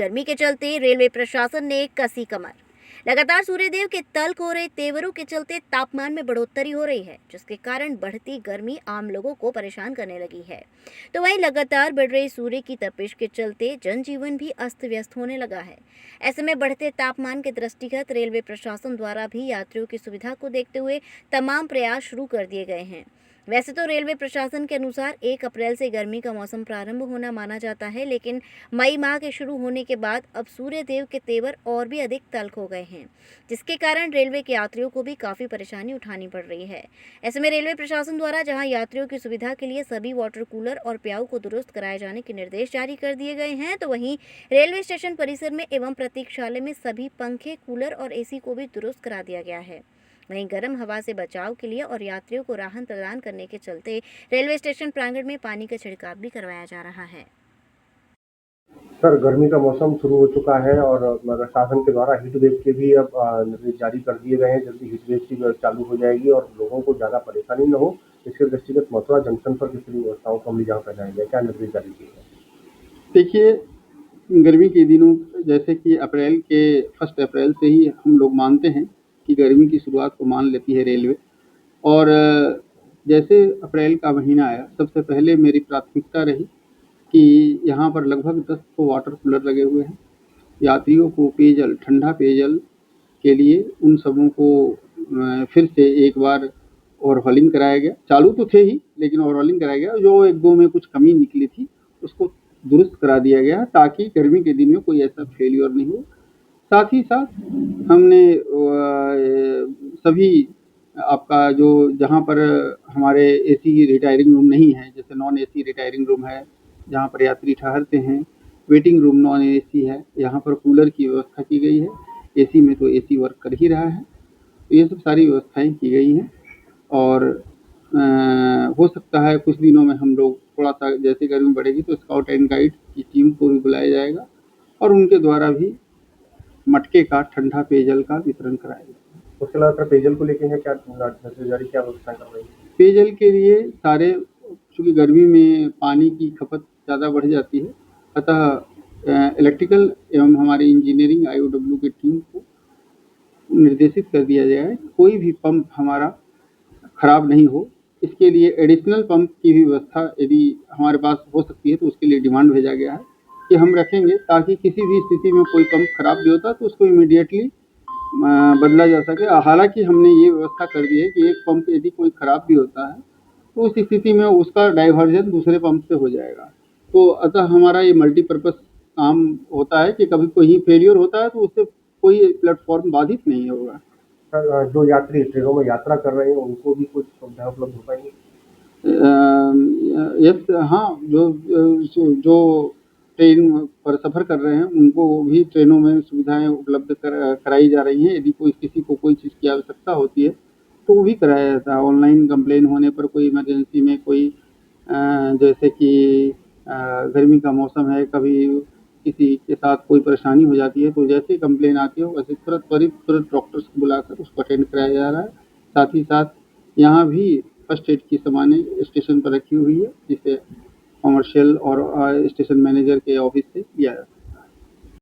गर्मी के चलते रेलवे प्रशासन ने कसी कमर। लगातार सूर्यदेव के तल्ख हो रहे तेवरों के चलते तापमान में बढ़ोतरी हो रही है, जिसके कारण बढ़ती गर्मी आम लोगों को परेशान करने लगी है। तो वहीं लगातार बढ़ रही सूर्य की तपिश के चलते जनजीवन भी अस्त व्यस्त होने लगा है। ऐसे में बढ़ते तापमान के दृष्टिगत रेलवे प्रशासन द्वारा भी यात्रियों की सुविधा को देखते हुए तमाम प्रयास शुरू कर दिए गए हैं। वैसे तो रेलवे प्रशासन के अनुसार 1 अप्रैल से गर्मी का मौसम प्रारंभ होना माना जाता है, लेकिन मई माह के शुरू होने के बाद अब सूर्यदेव के तेवर और भी अधिक तल्ख हो गए हैं, जिसके कारण रेलवे के यात्रियों को भी काफ़ी परेशानी उठानी पड़ रही है। ऐसे में रेलवे प्रशासन द्वारा जहां यात्रियों की सुविधा के लिए सभी वाटर कूलर और प्याऊ को दुरुस्त कराए जाने के निर्देश जारी कर दिए गए हैं, तो वहीं रेलवे स्टेशन परिसर में एवं प्रतीक्षालय में सभी पंखे, कूलर और एसी को भी दुरुस्त करा दिया गया है। वहीं गर्म हवा से बचाव के लिए और यात्रियों को राहत प्रदान करने के चलते रेलवे स्टेशन प्रांगण में पानी का छिड़काव भी करवाया जा रहा है। सर, गर्मी का मौसम शुरू हो चुका है और शासन के द्वारा हीट वेव के भी अब निर्देश जारी कर दिए गए हैं। जल्दी हीट वेव की चालू हो जाएगी और लोगों को ज़्यादा परेशानी न हो, इसके दृष्टिगत मथुरा जंक्शन पर किस तरह व्यवस्थाओं को अमली जामा पहनाया जाए, क्या निर्देश जारी किए हैं? देखिए, गर्मी के दिनों जैसे कि 1 अप्रैल से ही हम लोग मानते हैं कि गर्मी की शुरुआत को मान लेती है रेलवे। और जैसे अप्रैल का महीना आया, सबसे पहले मेरी प्राथमिकता रही कि यहाँ पर लगभग 10 तो वाटर कूलर लगे हुए हैं। यात्रियों को पेयजल, ठंडा पेयजल के लिए उन सबों को फिर से एक बार ओवरहॉलिंग कराया गया। चालू तो थे ही, लेकिन ओवरहॉलिंग कराया गया। जो 1-2 में कुछ कमी निकली थी, उसको दुरुस्त करा दिया गया ताकि गर्मी के दिन में कोई ऐसा फेल्योर नहीं हो। साथ ही साथ हमने सभी आपका जो जहाँ पर हमारे एसी रिटायरिंग रूम नहीं है, जैसे नॉन एसी रिटायरिंग रूम है, जहाँ पर यात्री ठहरते हैं, वेटिंग रूम नॉन एसी है, यहाँ पर कूलर की व्यवस्था की गई है। एसी में तो एसी वर्क कर ही रहा है। तो ये सब सारी व्यवस्थाएँ की गई हैं और हो सकता है कुछ दिनों में हम लोग थोड़ा-सा जैसे गर्मी बढ़ेगी तो स्काउट एंड गाइड की टीम को भी बुलाया जाएगा और उनके द्वारा भी मटके का ठंडा पेयजल का वितरण कराया जाएगा। उसके अलावा सर, पेयजल को लेके है क्या निर्देश जारी, क्या व्यवस्था कर रही है? पेयजल के लिए सारे, चूँकि गर्मी में पानी की खपत ज़्यादा बढ़ जाती है, अतः इलेक्ट्रिकल एवं हमारी इंजीनियरिंग IOW की टीम को निर्देशित कर दिया गया है, कोई भी पंप हमारा खराब नहीं हो। इसके लिए एडिशनल पंप की भी व्यवस्था यदि हमारे पास हो सकती है तो उसके लिए डिमांड भेजा गया है कि हम रखेंगे, ताकि किसी भी स्थिति में कोई पंप खराब भी होता है तो उसको इमीडिएटली बदला जा सके। हालाँकि हमने ये व्यवस्था कर दी है कि एक पंप यदि कोई खराब भी होता है तो उस स्थिति में उसका डाइवर्जन दूसरे पंप से हो जाएगा। तो अतः हमारा ये मल्टीपर्पज़ काम होता है कि कभी कहीं फेल्योर होता है तो उससे कोई प्लेटफ़ॉर्म बाधित नहीं होगा। सर, जो यात्री ट्रेनों में यात्रा कर रहे हैं उनको भी कुछ सुविधा उपलब्ध हो पाएंगी? यस, हाँ, जो ट्रेन पर सफ़र कर रहे हैं उनको भी ट्रेनों में सुविधाएँ उपलब्ध कराई जा रही हैं। यदि किसी को कोई चीज़ की आवश्यकता होती है तो वो भी कराया जाता है। ऑनलाइन कंप्लेन होने पर, कोई इमरजेंसी में कोई जैसे कि गर्मी का मौसम है, कभी किसी के साथ कोई परेशानी हो जाती है, तो जैसे ही कंप्लेन आती है वैसे तुरंत डॉक्टर्स को बुलाकर उसको अटेंड कराया जा रहा है। साथ ही साथ यहाँ भी फर्स्ट एड की सामानें स्टेशन पर रखी हुई है, जिसे कमर्शियल और स्टेशन मैनेजर के ऑफिस से लिया जाता है।